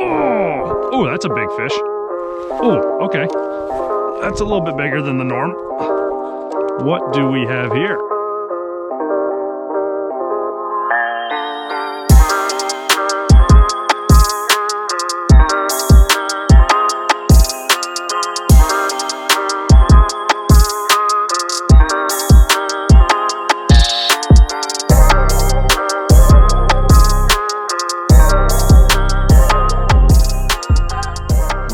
Oh, that's a big fish. Oh, okay. That's a little bit bigger than the norm. What do we have here?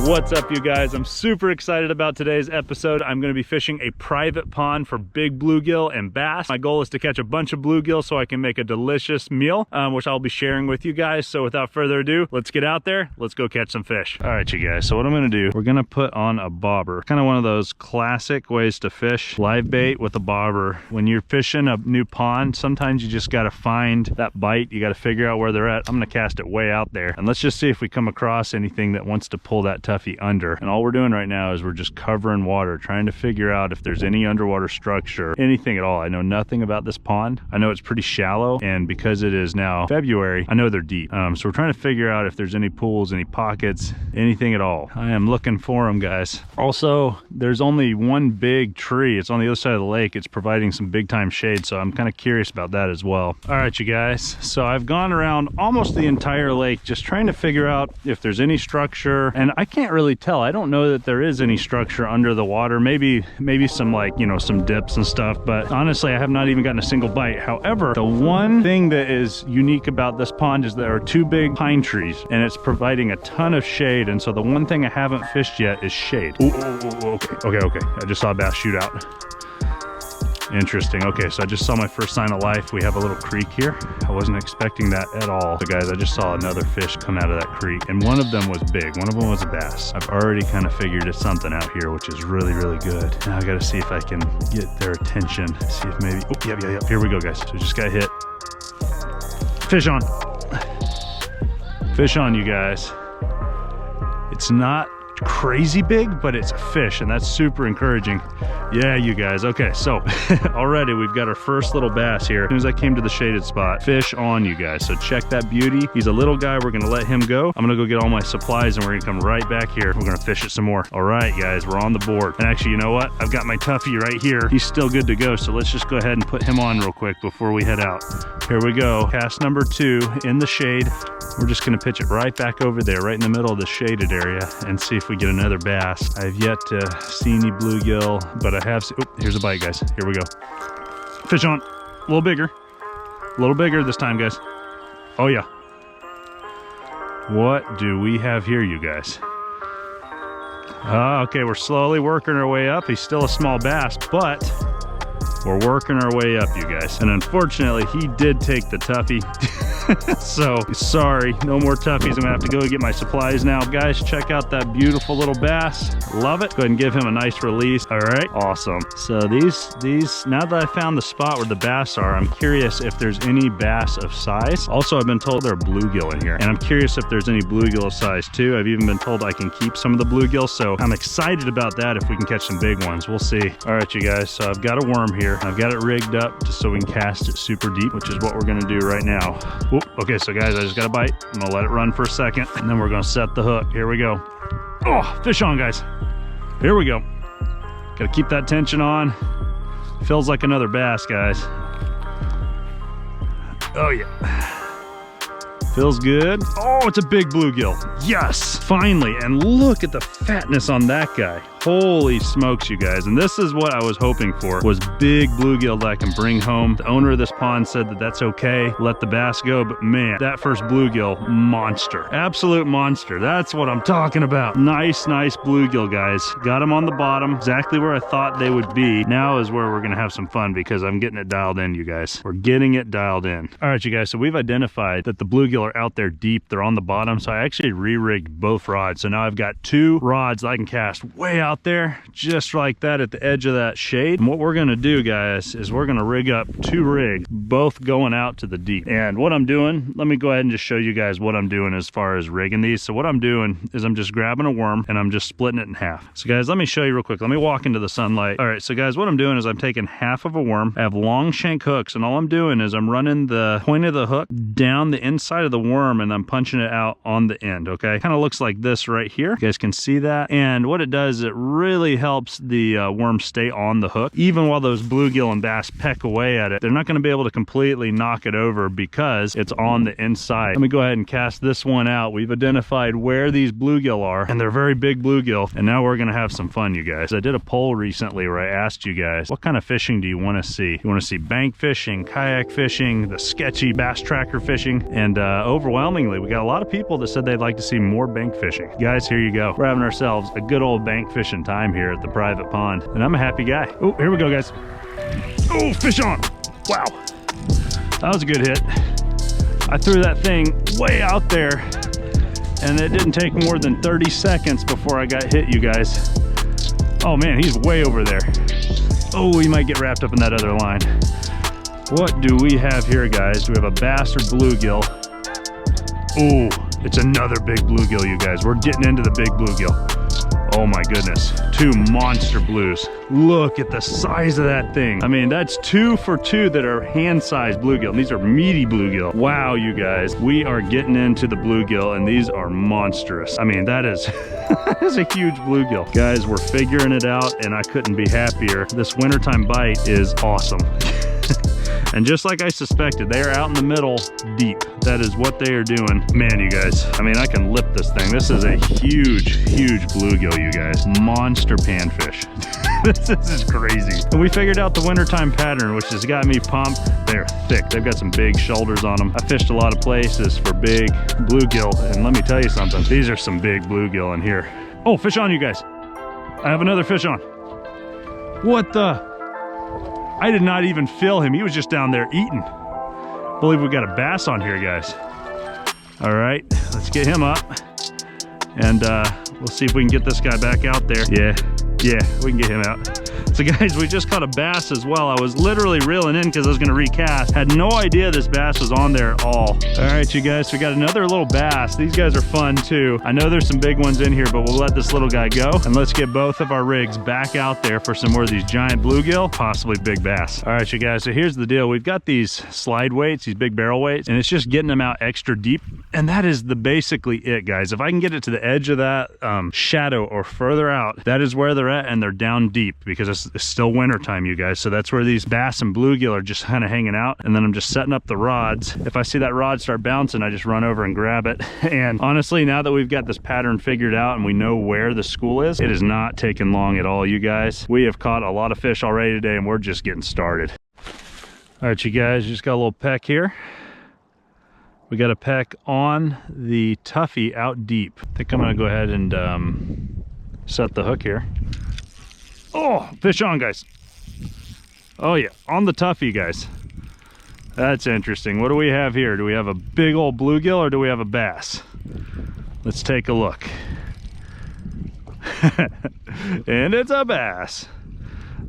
What's up, you guys? I'm super excited about today's episode. I'm going to be fishing a private pond for big bluegill and bass. My goal is to catch a bunch of bluegill so I can make a delicious meal, which I'll be sharing with you guys. So without further ado, let's get out there. Let's go catch some fish. All right, you guys. So what I'm going to do, we're going to put on a bobber. Kind of one of those classic ways to fish live bait with a bobber. When you're fishing a new pond, sometimes you just got to find that bite. You got to figure out where they're at. I'm going to cast it way out there, and let's just see if we come across anything that wants to pull that tough under. And all we're doing right now is we're just covering water, trying to figure out if there's any underwater structure, anything at all. I know nothing about this pond. I know it's pretty shallow, and because it is now February, I know they're deep. So we're trying to figure out if there's any pools, any pockets, anything at all. I am looking for them, guys. Also, there's only one big tree. It's on the other side of the lake. It's providing some big time shade, so I'm kind of curious about that as well. All right, you guys. So I've gone around almost the entire lake just trying to figure out if there's any structure, and I can't really tell. I don't know that there is any structure under the water. Maybe some, like, you know, some dips and stuff, but honestly, I have not even gotten a single bite. However, the one thing that is unique about this pond is there are two big pine trees, and it's providing a ton of shade. And so the one thing I haven't fished yet is shade. Ooh, okay. I just saw a bass shoot out. Interesting. Okay, so I just saw my first sign of life. We have a little creek here. I wasn't expecting that at all. So guys, I just saw another fish come out of that creek, and one of them was big. One of them was a bass. I've already kind of figured it's something out here, which is really, really good. Now I got to see if I can get their attention. See if maybe, oh, yeah. Here we go, guys. So just got hit. Fish on. Fish on, you guys. It's not crazy big, but it's a fish, and that's super encouraging. Yeah, you guys. Okay, so already we've got our first little bass here. As soon as I came to the shaded spot, fish on, you guys. So check that beauty. He's a little guy. We're gonna let him go. I'm gonna go get all my supplies, and we're gonna come right back here. We're gonna fish it some more. All right, guys, we're on the board. And actually, you know what? I've got my Tuffy right here. He's still good to go, so let's just go ahead and put him on real quick before we head out. Here we go. Cast number 2 in the shade. We're just gonna pitch it right back over there, right in the middle of the shaded area, and see if we get another bass. I've yet to see any bluegill, but I have seen, oh, here's a bite, guys. Here we go. Fish on. A little bigger. A little bigger this time, guys. Oh, yeah. What do we have here, you guys? Okay, we're slowly working our way up. He's still a small bass, but we're working our way up, you guys. And unfortunately, he did take the Tuffy. So, sorry, no more Tuffies. I'm gonna have to go get my supplies now. Guys, check out that beautiful little bass. Love it. Go ahead and give him a nice release. All right, awesome. So these, now that I found the spot where the bass are, I'm curious if there's any bass of size. Also, I've been told there are bluegill in here, and I'm curious if there's any bluegill of size too. I've even been told I can keep some of the bluegill, so I'm excited about that if we can catch some big ones. We'll see. All right, you guys, so I've got a worm here. I've got it rigged up just so we can cast it super deep, which is what we're gonna do right now. Whoop. Okay, so guys, I just got a bite. I'm gonna let it run for a second, and then we're gonna set the hook. Here we go. Oh, fish on, guys. Here we go. Gotta keep that tension on. Feels like another bass, guys. Oh yeah. Feels good. Oh, it's a big bluegill. Yes, finally. And look at the fatness on that guy. Holy smokes, you guys. And this is what I was hoping for, was big bluegill that I can bring home. The owner of this pond said that that's okay. Let the bass go. But man, that first bluegill, monster. Absolute monster. That's what I'm talking about. Nice bluegill, guys. Got them on the bottom, exactly where I thought they would be. Now is where we're gonna have some fun because I'm getting it dialed in, you guys. We're getting it dialed in. All right, you guys, so we've identified that the bluegill are out there deep. They're on the bottom, so I actually re-rigged both rods. So now I've got 2 rods that I can cast way out there, just like that at the edge of that shade. And what we're gonna do, guys, is we're gonna rig up 2 rigs, both going out to the deep. And what I'm doing, let me go ahead and just show you guys what I'm doing as far as rigging these. So what I'm doing is I'm just grabbing a worm and I'm just splitting it in half. So guys, let me show you real quick. Let me walk into the sunlight. All right, so guys, what I'm doing is I'm taking half of a worm. I have long shank hooks, and all I'm doing is I'm running the point of the hook down the inside of the the worm and I'm punching it out on the end, okay? Kind of looks like this right here. You guys can see that. And what it does, it really helps the worm stay on the hook. Even while those bluegill and bass peck away at it, they're not going to be able to completely knock it over because it's on the inside. Let me go ahead and cast this one out. We've identified where these bluegill are, and they're very big bluegill. And now we're going to have some fun, you guys. I did a poll recently where I asked you guys, what kind of fishing do you want to see? You want to see bank fishing, kayak fishing, the sketchy bass tracker fishing? And overwhelmingly, we got a lot of people that said they'd like to see more bank fishing. Guys, here you go. We're having ourselves a good old bank fishing time here at the private pond, and I'm a happy guy. Oh, here we go, guys. Oh, fish on. Wow. That was a good hit. I threw that thing way out there, and it didn't take more than 30 seconds before I got hit, you guys. Oh man, he's way over there. Oh, he might get wrapped up in that other line. What do we have here, guys? Do we have a bass or bluegill? Oh, it's another big bluegill, you guys. We're getting into the big bluegill. Oh my goodness, 2 monster blues. Look at the size of that thing. I mean, that's 2 for 2 that are hand-sized bluegill. These are meaty bluegill. Wow, you guys, we are getting into the bluegill, and these are monstrous. I mean, that is, that is a huge bluegill. Guys, we're figuring it out, and I couldn't be happier. This wintertime bite is awesome. And just like I suspected, they are out in the middle deep. That is what they are doing. Man, you guys, I mean, I can lip this thing. This is a huge, huge bluegill, you guys. Monster panfish. This is crazy. And we figured out the wintertime pattern, which has got me pumped. They're thick. They've got some big shoulders on them. I fished a lot of places for big bluegill, and let me tell you something. These are some big bluegill in here. Oh, fish on, you guys. I have another fish on. What the? I did not even feel him. He was just down there eating. I believe we got a bass on here, guys. All right, let's get him up. And we'll see if we can get this guy back out there. Yeah, we can get him out. So guys, we just caught a bass as well. I was literally reeling in because I was gonna recast. Had no idea this bass was on there at all. All right, you guys, we got another little bass. These guys are fun too. I know there's some big ones in here, but we'll let this little guy go. And let's get both of our rigs back out there for some more of these giant bluegill, possibly big bass. All right, you guys, so here's the deal. We've got these slide weights, these big barrel weights, and it's just getting them out extra deep. And that is basically it, guys. If I can get it to the edge of that shadow or further out, that is where they're at, and they're down deep because it's still winter time, you guys. So that's where these bass and bluegill are just kind of hanging out. And then I'm just setting up the rods. If I see that rod start bouncing, I just run over and grab it. And honestly, now that we've got this pattern figured out and we know where the school is, it is not taking long at all, you guys. We have caught a lot of fish already today, and we're just getting started. All right, you guys, just got a little peck here. We got a peck on the tuffy out deep. I think I'm gonna go ahead and set the hook here. Oh, fish on, guys. Oh yeah, on the tuffy, guys. That's interesting. What do we have here? Do we have a big old bluegill or do we have a bass? Let's take a look. And it's a bass.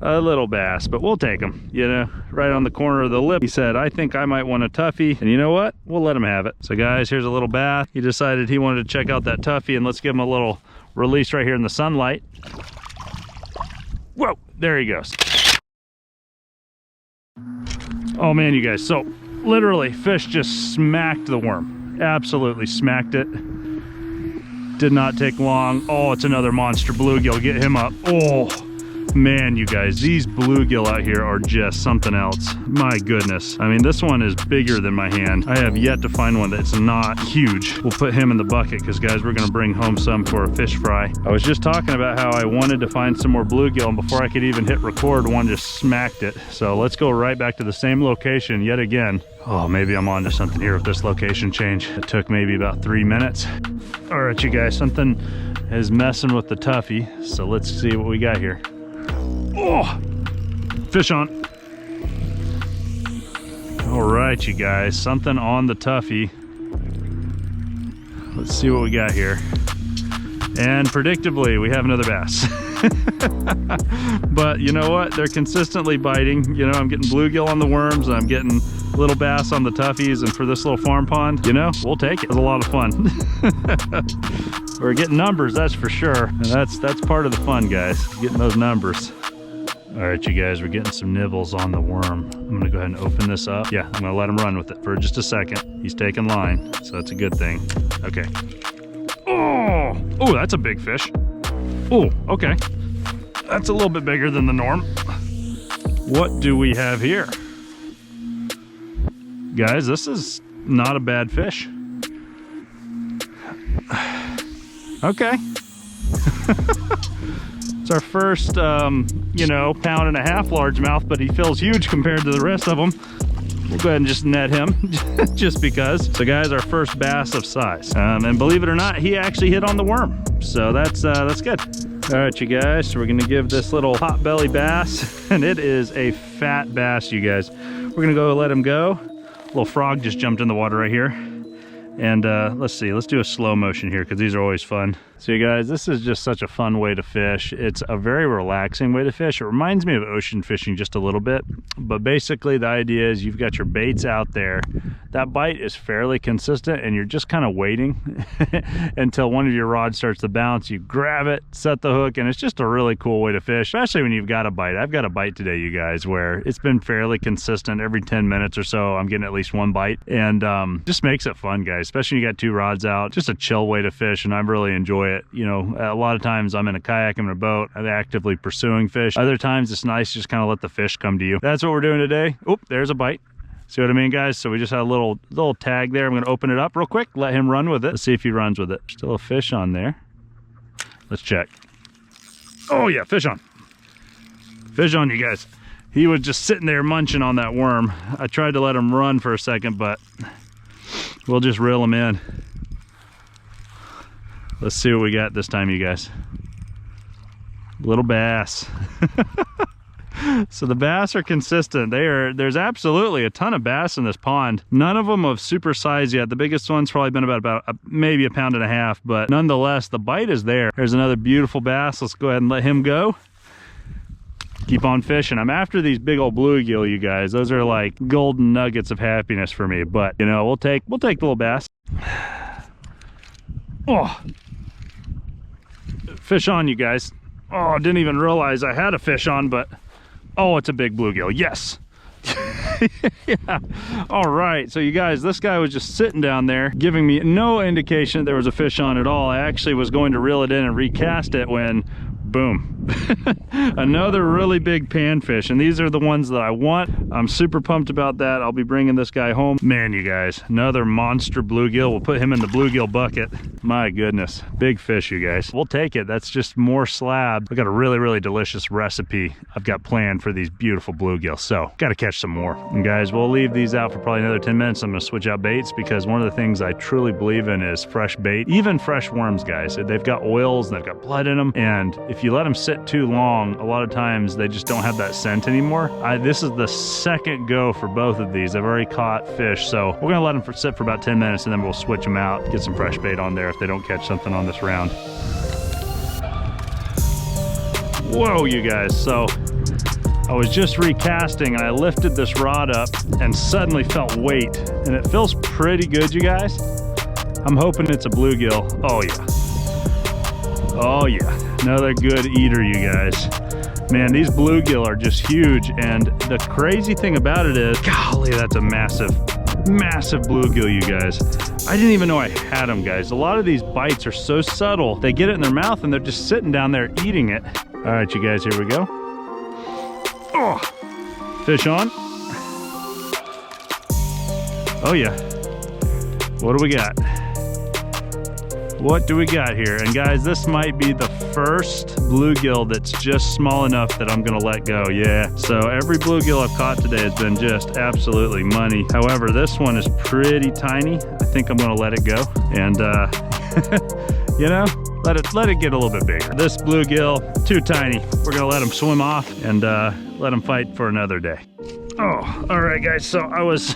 A little bass, but we'll take him, you know, right on the corner of the lip. He said, I think I might want a tuffy, and you know what? We'll let him have it. So guys, here's a little bass. He decided he wanted to check out that tuffy, and let's give him a little release right here in the sunlight. Whoa, there he goes. Oh man, you guys, so literally fish just smacked the worm. Absolutely smacked it. Did not take long. Oh, it's another monster bluegill. Get him up. Oh man, you guys, these bluegill out here are just something else. My goodness. I mean, this one is bigger than my hand. I have yet to find one that's not huge. We'll put him in the bucket because, guys, we're going to bring home some for a fish fry. I was just talking about how I wanted to find some more bluegill, and before I could even hit record, one just smacked it. So let's go right back to the same location yet again. Oh, maybe I'm onto something here with this location change. It took maybe about 3 minutes. All right, you guys, something is messing with the tuffy. So let's see what we got here. Oh, fish on. All right, you guys, something on the tuffy. Let's see what we got here. And predictably, we have another bass. But you know what? They're consistently biting. You know, I'm getting bluegill on the worms, and I'm getting little bass on the tuffies, and for this little farm pond, you know, we'll take it. It was a lot of fun. We're getting numbers, that's for sure. And that's part of the fun, guys, getting those numbers. All right, you guys, we're getting some nibbles on the worm. I'm gonna go ahead and open this up. Yeah, I'm gonna let him run with it for just a second. He's taking line, so that's a good thing. Okay. Oh, that's a big fish. Oh, okay. That's a little bit bigger than the norm. What do we have here? Guys, this is not a bad fish. Okay. It's our first, you know, pound-and-a-half largemouth, but he feels huge compared to the rest of them. We'll go ahead and just net him, just because. So guys, our first bass of size. And believe it or not, he actually hit on the worm. So that's good. All right, you guys, so we're gonna give this little potbelly bass, and it is a fat bass, you guys. We're gonna go let him go. Little frog just jumped in the water right here. And let's see, let's do a slow motion here because these are always fun. So you guys, this is just such a fun way to fish. It's a very relaxing way to fish. It reminds me of ocean fishing just a little bit, but basically the idea is you've got your baits out there. That bite is fairly consistent and you're just kind of waiting until one of your rods starts to bounce. You grab it, set the hook, and it's just a really cool way to fish, especially when you've got a bite. I've got a bite today, you guys, where it's been fairly consistent. Every 10 minutes or so, I'm getting at least one bite, and just makes it fun, guys, especially when you got two rods out. Just a chill way to fish, and I really enjoy it. You know, a lot of times I'm in a kayak, I'm in a boat, I'm actively pursuing fish. Other times it's nice to just kind of let the fish come to you. That's what we're doing today. Oop, there's a bite. See what I mean, guys? So we just had a little tag there. I'm gonna open it up real quick, let him run with it. Let's see if he runs with it. Still a fish on there. Let's check. Oh yeah, fish on. Fish on, you guys. He was just sitting there munching on that worm. I tried to let him run for a second, but we'll just reel him in. Let's see what we got this time, you guys. Little bass. So the bass are consistent. There's absolutely a ton of bass in this pond. None of them of super size yet. The biggest one's probably been about maybe a pound and a half, but nonetheless, the bite is there. There's another beautiful bass. Let's go ahead and let him go. Keep on fishing. I'm after these big old bluegill, you guys. Those are like golden nuggets of happiness for me, but you know, we'll take the little bass. Oh, fish on, you guys. Oh, didn't even realize I had a fish on, but oh, it's a big bluegill. Yes. Yeah. All right, so you guys, this guy was just sitting down there giving me no indication there was a fish on at all. I actually was going to reel it in and recast it when boom. Another really big panfish, and these are the ones that I want. I'm super pumped about that. I'll be bringing this guy home. Man, you guys, another monster bluegill. We'll put him in the bluegill bucket. My goodness, big fish, you guys. We'll take it. That's just more slab. I've got a really, really delicious recipe I've got planned for these beautiful bluegill, so got to catch some more. And guys, we'll leave these out for probably another 10 minutes. I'm going to switch out baits because one of the things I truly believe in is fresh bait. Even fresh worms, guys. They've got oils and they've got blood in them, and if you let them sit too long, a lot of times they just don't have that scent anymore. This is the second go for both of these. I've already caught fish, so we're gonna let them sit for about 10 minutes and then we'll switch them out, get some fresh bait on there if they don't catch something on this round. Whoa, you guys, so I was just recasting and I lifted this rod up and suddenly felt weight, and it feels pretty good, you guys. I'm hoping it's a bluegill. Oh yeah. Oh yeah. Another good eater, you guys. Man, these bluegill are just huge, and the crazy thing about it is, golly, that's a massive bluegill, you guys. I didn't even know I had them, guys. A lot of these bites are so subtle. They get it in their mouth and they're just sitting down there eating it. All right, you guys, here we go. Oh, fish on. Oh yeah. What do we got? What do we got here? And guys, this might be the first bluegill that's just small enough that I'm gonna let go. Yeah, so every bluegill I've caught today has been just absolutely money. However, this one is pretty tiny. I think I'm gonna let it go, and you know, let it get a little bit bigger. This bluegill, too tiny. We're gonna let him swim off and let him fight for another day. Oh, all right, guys, so I was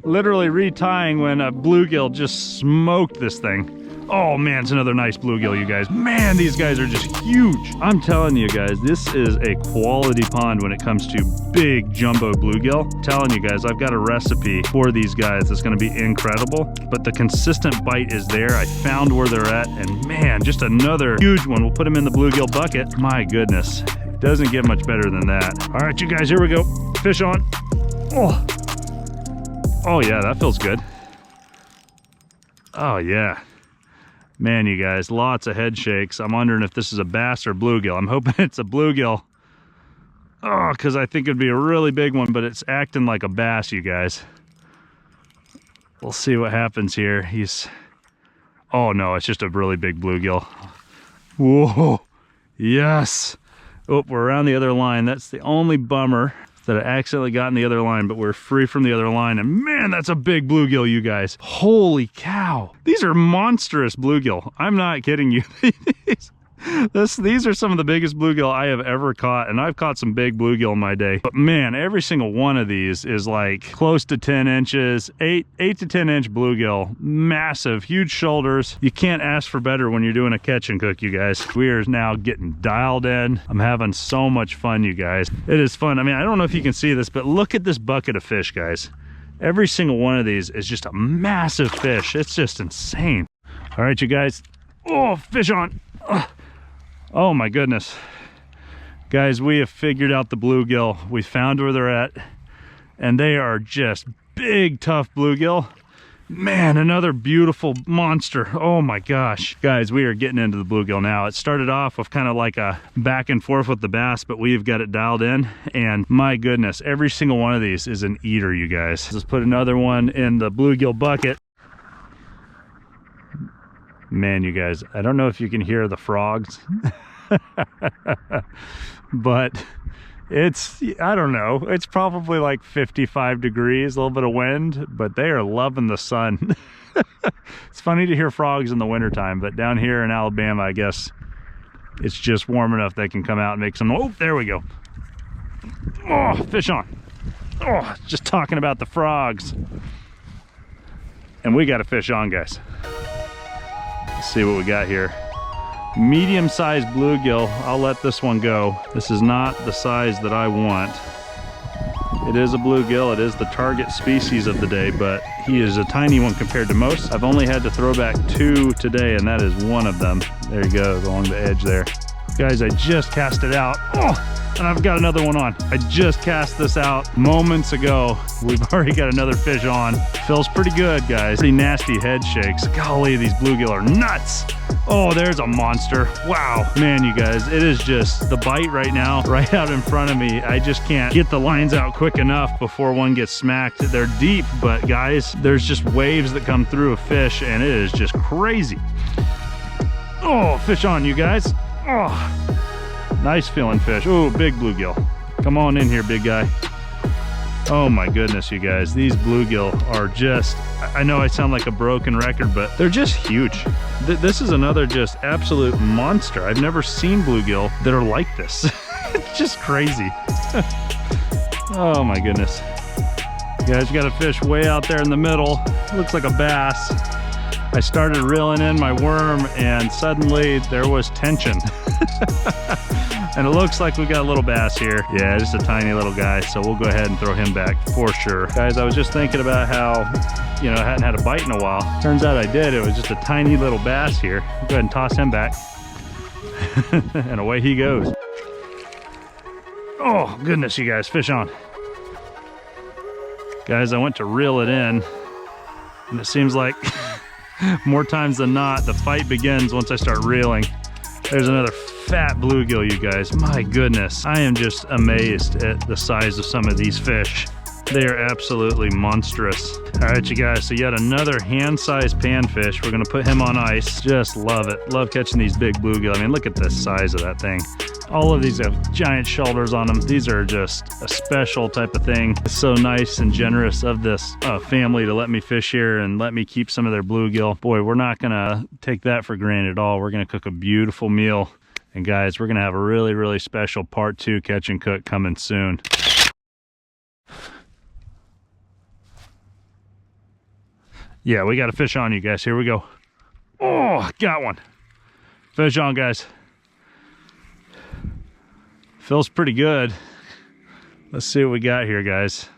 literally retying when a bluegill just smoked this thing. Oh man, it's another nice bluegill, you guys. Man, these guys are just huge. I'm telling you guys, this is a quality pond when it comes to big jumbo bluegill. I'm telling you guys, I've got a recipe for these guys that's gonna be incredible, but the consistent bite is there. I found where they're at, and man, just another huge one. We'll put them in the bluegill bucket. My goodness. Doesn't get much better than that. All right, you guys, here we go. Fish on. Oh, oh yeah, that feels good. Oh yeah. Man, you guys, lots of head shakes. I'm wondering if this is a bass or bluegill. I'm hoping it's a bluegill. Oh, because I think it'd be a really big one, but it's acting like a bass, you guys. We'll see what happens here. Oh no, it's just a really big bluegill. Whoa, yes. Oh, we're around the other line. That's the only bummer, that I accidentally got in the other line, but we're free from the other line. And man, that's a big bluegill, you guys. Holy cow. These are monstrous bluegill. I'm not kidding you. These are some of the biggest bluegill I have ever caught, and I've caught some big bluegill in my day. But man, every single one of these is like close to 10 inches, 8 to 10 inch bluegill. Massive, huge shoulders. You can't ask for better when you're doing a catch and cook, you guys. We are now getting dialed in. I'm having so much fun, you guys. It is fun. I mean, I don't know if you can see this, but look at this bucket of fish, guys. Every single one of these is just a massive fish. It's just insane. All right, you guys. Oh, fish on. Oh my goodness. Guys, we have figured out the bluegill. We found where they're at, and they are just big, tough bluegill. Man, another beautiful monster. Oh my gosh. Guys, we are getting into the bluegill now. It started off with kind of like a back and forth with the bass, but we've got it dialed in, and my goodness, every single one of these is an eater, you guys. Let's put another one in the bluegill bucket. Man, you guys, I don't know if you can hear the frogs, but I don't know, it's probably like 55 degrees, a little bit of wind, but they are loving the sun. It's funny to hear frogs in the wintertime, but down here in Alabama, I guess it's just warm enough they can come out and make some. Oh, there we go. Oh, fish on. Oh, just talking about the frogs. And we got a fish on, guys. Let's see what we got here. Medium-sized bluegill. I'll let this one go. This is not the size that I want. It is a bluegill. It is the target species of the day, but he is a tiny one compared to most. I've only had to throw back 2 today, and that is one of them. There he goes along the edge there. Guys, I just cast it out. Oh, and I've got another one on. I just cast this out moments ago. We've already got another fish on. Feels pretty good, guys. Pretty nasty head shakes. Golly, these bluegill are nuts. Oh, there's a monster. Wow. Man, you guys, it is just the bite right now, right out in front of me. I just can't get the lines out quick enough before one gets smacked. They're deep, but guys, there's just waves that come through a fish, and it is just crazy. Oh, fish on, you guys. Oh, nice feeling fish. Oh, big bluegill. Come on in here, big guy. Oh my goodness, you guys. These bluegill are just, I know I sound like a broken record, but they're just huge. This is another just absolute monster. I've never seen bluegill that are like this. It's just crazy. Oh my goodness. You guys, got a fish way out there in the middle. Looks like a bass. I started reeling in my worm, and suddenly there was tension. And it looks like we got a little bass here. Yeah, just a tiny little guy, so we'll go ahead and throw him back for sure. Guys, I was just thinking about how, you know, I hadn't had a bite in a while. Turns out I did. It was just a tiny little bass here. Go ahead and toss him back. And away he goes. Oh, goodness, you guys, fish on. Guys, I went to reel it in, and it seems like more times than not, the fight begins once I start reeling. There's another fat bluegill, you guys. My goodness, I am just amazed at the size of some of these fish. They are absolutely monstrous. All right, you guys, so yet another hand-sized panfish. We're gonna put him on ice. Just love it. Love catching these big bluegill. I mean, look at the size of that thing. All of these have giant shoulders on them. These are just a special type of thing. It's so nice and generous of this family to let me fish here and let me keep some of their bluegill. Boy, we're not gonna take that for granted at all. We're gonna cook a beautiful meal. And guys, we're gonna have a really, really special part 2 catch and cook coming soon. Yeah, we got a fish on, you guys. Here we go. Oh, got one. Fish on, guys. Feels pretty good. Let's see what we got here, guys.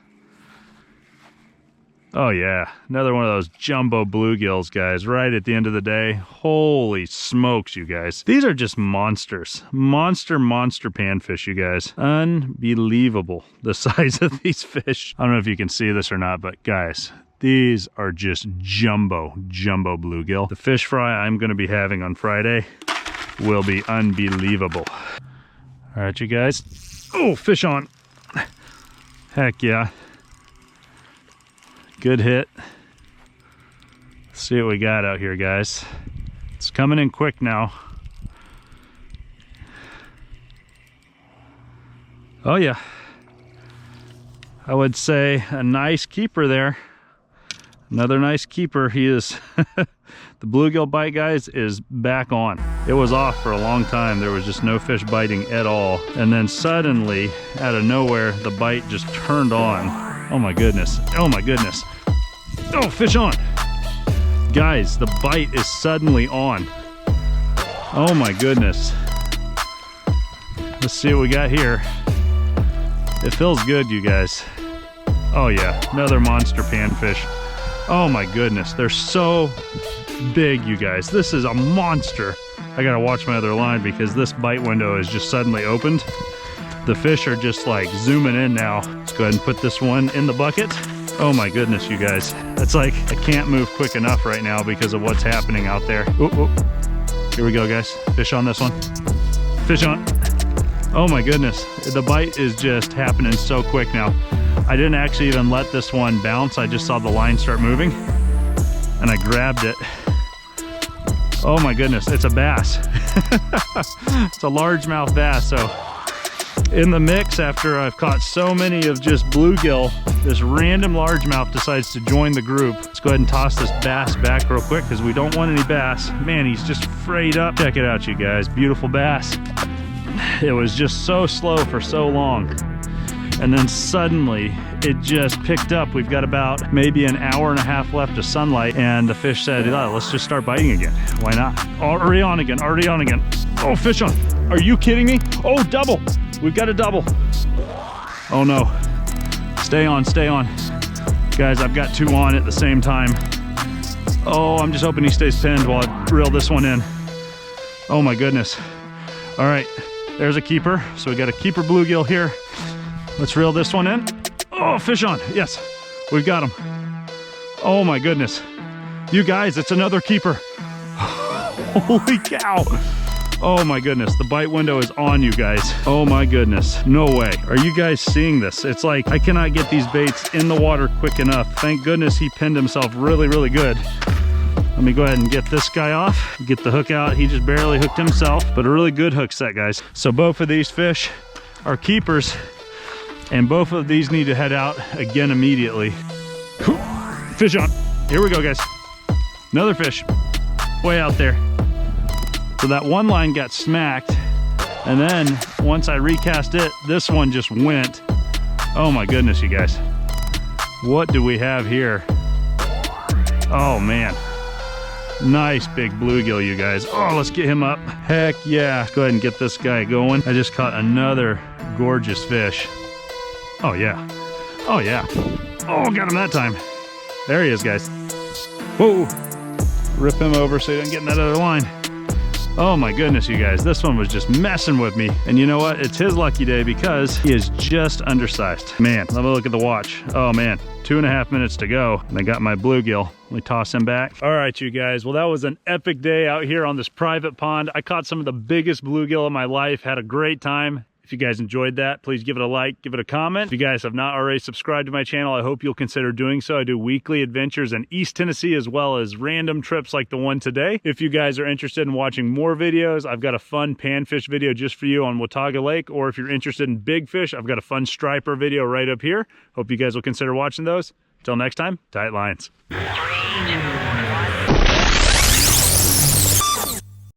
Oh yeah, another one of those jumbo bluegills, guys, right at the end of the day. Holy smokes, you guys. These are just monsters. Monster panfish, you guys. Unbelievable, the size of these fish. I don't know if you can see this or not, but guys, these are just jumbo bluegill. The fish fry I'm gonna be having on Friday will be unbelievable. All right, you guys. Oh, fish on. Heck yeah. Good hit. Let's see what we got out here, guys. It's coming in quick now. Oh yeah. I would say a nice keeper there. Another nice keeper. He is, the bluegill bite, guys, is back on. It was off for a long time. There was just no fish biting at all. And then suddenly, out of nowhere, the bite just turned on. Oh my goodness. Oh my goodness. Oh, fish on. Guys, the bite is suddenly on. Oh my goodness. Let's see what we got here. It feels good, you guys. Oh yeah, another monster panfish. Oh my goodness, they're so big, you guys. This is a monster. I gotta watch my other line because this bite window is just suddenly opened. The fish are just like zooming in now. Let's go ahead and put this one in the bucket. Oh my goodness, you guys. It's like I can't move quick enough right now because of what's happening out there. Ooh, ooh. Here we go, guys. Fish on this one. Fish on. Oh my goodness. The bite is just happening so quick now. I didn't actually even let this one bounce. I just saw the line start moving and I grabbed it. Oh my goodness, it's a bass. It's a largemouth bass. So in the mix, after I've caught so many of just bluegill, this random largemouth decides to join the group. Let's go ahead and toss this bass back real quick because we don't want any bass. Man, he's just frayed up. Check it out, you guys. Beautiful bass. It was just so slow for so long. And then suddenly it just picked up. We've got about maybe an hour and a half left of sunlight, and the fish said, oh, let's just start biting again. Why not? Already on again, already on again. Oh, fish on. Are you kidding me? Oh, double. We've got a double. Oh no. Stay on, stay on. Guys, I've got two on at the same time. Oh, I'm just hoping he stays pinned while I reel this one in. Oh my goodness. All right, there's a keeper. So we got a keeper bluegill here. Let's reel this one in. Oh, fish on. Yes, we've got him. Oh my goodness. You guys, it's another keeper. Holy cow. Oh my goodness, the bite window is on, you guys. Oh my goodness, no way. Are you guys seeing this? It's like I cannot get these baits in the water quick enough. Thank goodness he pinned himself really, really good. Let me go ahead and get this guy off, get the hook out. He just barely hooked himself, but a really good hook set, guys. So both of these fish are keepers, and both of these need to head out again immediately. Fish on. Here we go, guys. Another fish way out there. So that one line got smacked, and then once I recast it, this one just went. Oh my goodness, you guys. What do we have here? Oh man. Nice big bluegill, you guys. Oh, let's get him up. Heck yeah. Go ahead and get this guy going. I just caught another gorgeous fish. Oh yeah. Oh yeah. Oh, got him that time. There he is, guys. Whoa. Rip him over so he doesn't get in that other line. Oh my goodness, you guys, this one was just messing with me. And you know what? It's his lucky day because he is just undersized. Man, let me look at the watch. Oh man, 2.5 minutes to go. And I got my bluegill. Let me toss him back. All right, you guys. Well, that was an epic day out here on this private pond. I caught some of the biggest bluegill of my life. Had a great time. If you guys enjoyed that, please give it a like, give it a comment. If you guys have not already subscribed to my channel, I hope you'll consider doing so. I do weekly adventures in East Tennessee as well as random trips like the one today. If you guys are interested in watching more videos, I've got a fun panfish video just for you on Watauga Lake. Or if you're interested in big fish, I've got a fun striper video right up here. Hope you guys will consider watching those. Until next time, tight lines.